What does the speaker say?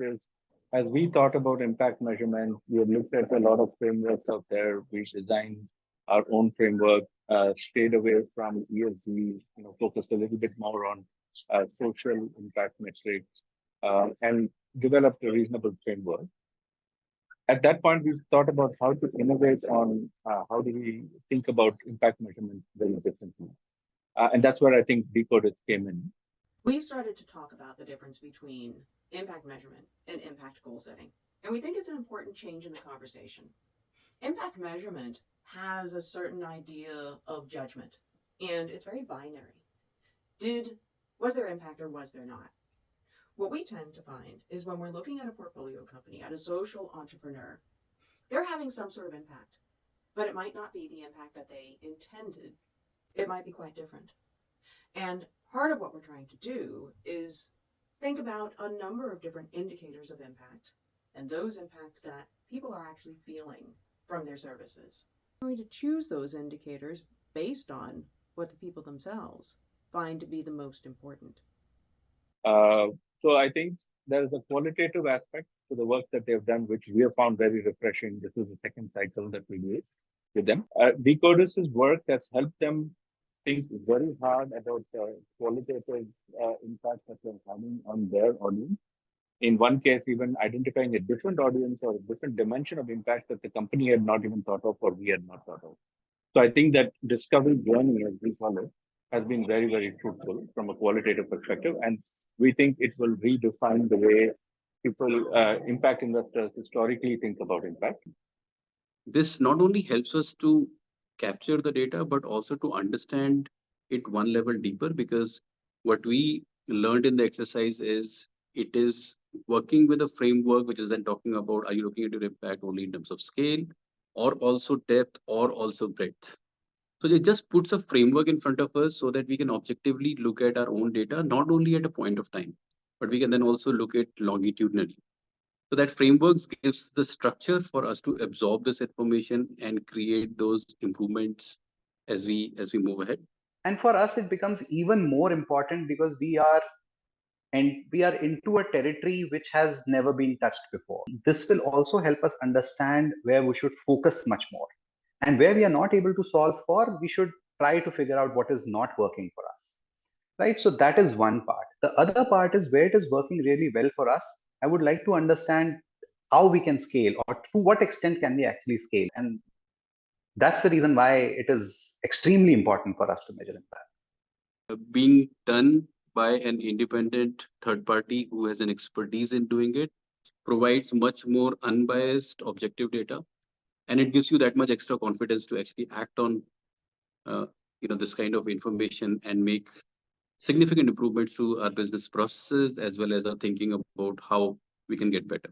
is, as we thought about impact measurement, we have looked at a lot of frameworks out there. We designed our own framework, stayed away from ESG, focused a little bit more on social impact metrics, and developed a reasonable framework. At that point, we thought about how to innovate on how do we think about impact measurement very differently. And that's where I think Decodis came in. We've started to talk about the difference between impact measurement and impact goal setting, and we think it's an important change in the conversation. Impact measurement has a certain idea of judgment, and it's very binary. Was there impact or was there not? What we tend to find is when we're looking at a portfolio company, at a social entrepreneur, they're having some sort of impact, but it might not be the impact that they intended. It might be quite different. And part of what we're trying to do is think about a number of different indicators of impact and those impact that people are actually feeling from their services. We're going to choose those indicators based on what the people themselves find to be the most important. So I think there is a qualitative aspect to the work that they've done, which we have found very refreshing. This is the second cycle that we do with them. Decodis's work has helped them think very hard about the qualitative impact that they're having on their audience. In one case, even identifying a different audience or a different dimension of impact that the company had not even thought of or we had not thought of. So I think that discovery journey, as we call it, has been very, very fruitful from a qualitative perspective. And we think it will redefine the way people, impact investors historically think about impact. This not only helps us to capture the data, but also to understand it one level deeper, because what we learned in the exercise is it is working with a framework, which is then talking about, are you looking at your impact only in terms of scale or also depth or also breadth? So it just puts a framework in front of us so that we can objectively look at our own data, not only at a point of time, but we can then also look at longitudinally. So that framework gives the structure for us to absorb this information and create those improvements as we move ahead. And for us, it becomes even more important because we are into a territory which has never been touched before. This will also help us understand where we should focus much more. And where we are not able to solve for, we should try to figure out what is not working for us. Right? So that is one part. The other part is where it is working really well for us. I would like to understand how we can scale, or to what extent can we actually scale. And that's the reason why it is extremely important for us to measure impact. Being done by an independent third party who has an expertise in doing it provides much more unbiased, objective data, and it gives you that much extra confidence to actually act on this kind of information and make significant improvements to our business processes, as well as our thinking about how we can get better.